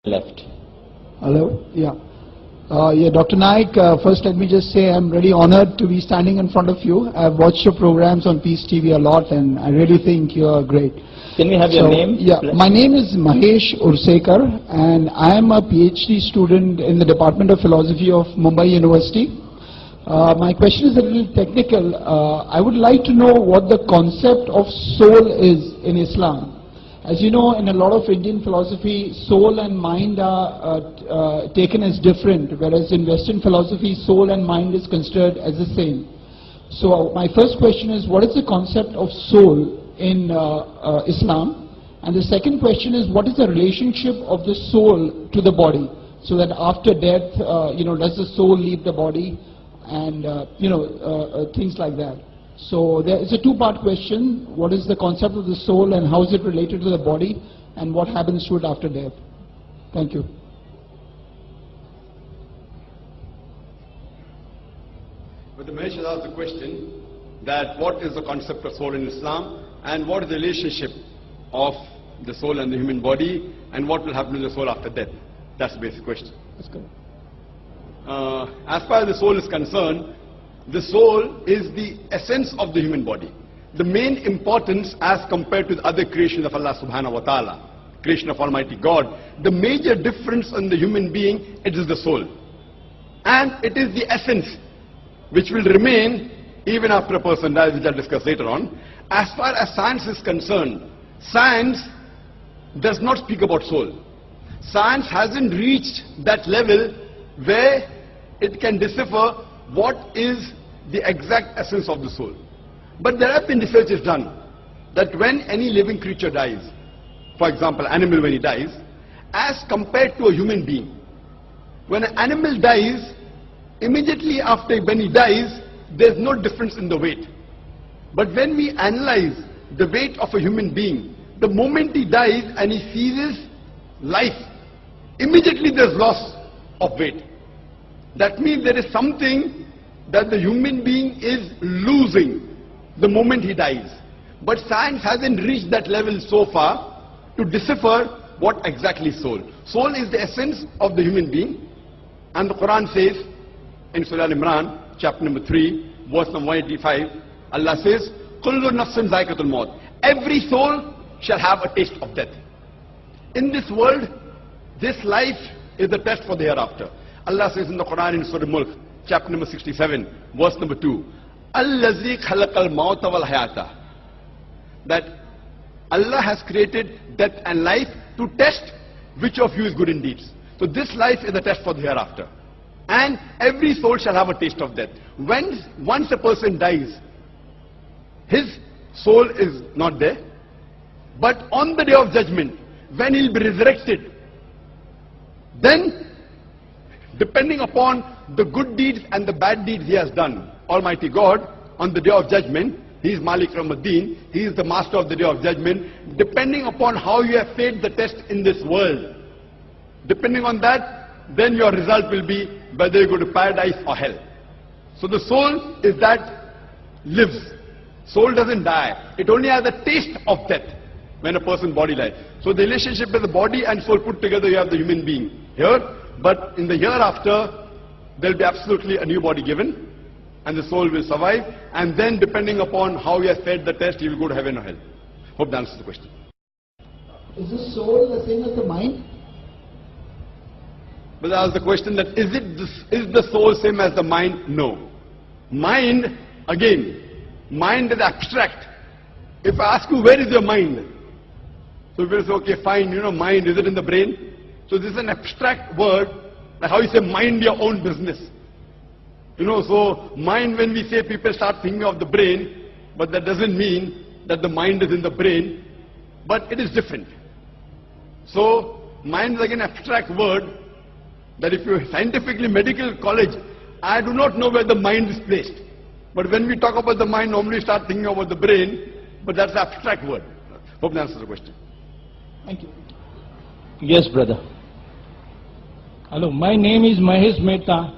left. Hello. Yeah, Dr. Naik, first let me just say I'm really honored to be standing in front of you. I've watched your programs on Peace TV a lot and I really think you're great. Can we have your name? Yeah, my name is Mahesh Ursekar and I am a PhD student in the Department of Philosophy of Mumbai University. My question is a little technical. I would like to know what the concept of soul is in Islam. As you know, in a lot of Indian philosophy, soul and mind are taken as different, whereas in Western philosophy, soul and mind is considered as the same. So my first question is, what is the concept of soul in Islam? And the second question is, what is the relationship of the soul to the body? So that after death, does the soul leave the body? And, things like that. So there is a two-part question. What is the concept of the soul and how is it related to the body and what happens to it after death? Thank you. But the Mahesh has asked the question that what is the concept of soul in Islam and what is the relationship of the soul and the human body and what will happen to the soul after death? That's the basic question. That's good. As far as the soul is concerned, the soul is the essence of the human body. The main importance as compared to the other creations of Allah subhanahu wa ta'ala, creation of Almighty God, the major difference in the human being, it is the soul. And it is the essence which will remain even after a person dies, which I'll discuss later on. As far as science is concerned, science does not speak about soul. Science hasn't reached that level where it can decipher what is the exact essence of the soul. But there have been researches done that when any living creature dies, for example, animal when he dies, as compared to a human being, when an animal dies, immediately after when he dies, there's no difference in the weight. But when we analyze the weight of a human being, the moment he dies and he ceases life, immediately there's loss of weight. That means there is something that the human being is losing the moment he dies. But science hasn't reached that level so far to decipher what exactly is soul. Soul is the essence of the human being. And the Quran says in Surah Al-Imran, chapter number 3, verse number 185, Allah says, Kullu nafsin zaikatul maut. Every soul shall have a taste of death. In this world, this life is the test for the hereafter. Allah says in the Quran in Surah Mulk, chapter number 67, verse number 2, Allazi khalaqal mauta wal hayata. That Allah has created death and life to test which of you is good in deeds. So this life is a test for the hereafter. And every soul shall have a taste of death. Once a person dies, his soul is not there. But on the day of judgment, when he'll be resurrected, then depending upon the good deeds and the bad deeds he has done, Almighty God, on the day of judgment, He is Malik Ramaddin, He is the master of the day of judgment, depending upon how you have failed the test in this world, depending on that, then your result will be whether you go to paradise or hell. So the soul is that lives. Soul doesn't die. It only has a taste of death when a person's body dies. So the relationship with the body and soul put together, you have the human being here. But in the hereafter, there will be absolutely a new body given, and the soul will survive, and then depending upon how he has failed the test, he will go to heaven or hell. Hope that answers the question. Is the soul the same as the mind? But I asked the question that is the soul same as the mind? No. Mind, again, mind is abstract. If I ask you, where is your mind? So you will say, okay, fine, mind, is it in the brain? So this is an abstract word, like how you say mind your own business. So mind, when we say, people start thinking of the brain, but that doesn't mean that the mind is in the brain, but it is different. So mind is like an abstract word that if you scientifically medical college, I do not know where the mind is placed. But when we talk about the mind, normally we start thinking about the brain, but that's an abstract word. Hope that answers the question. Thank you. Yes, brother. Hello, my name is Mahesh Mehta.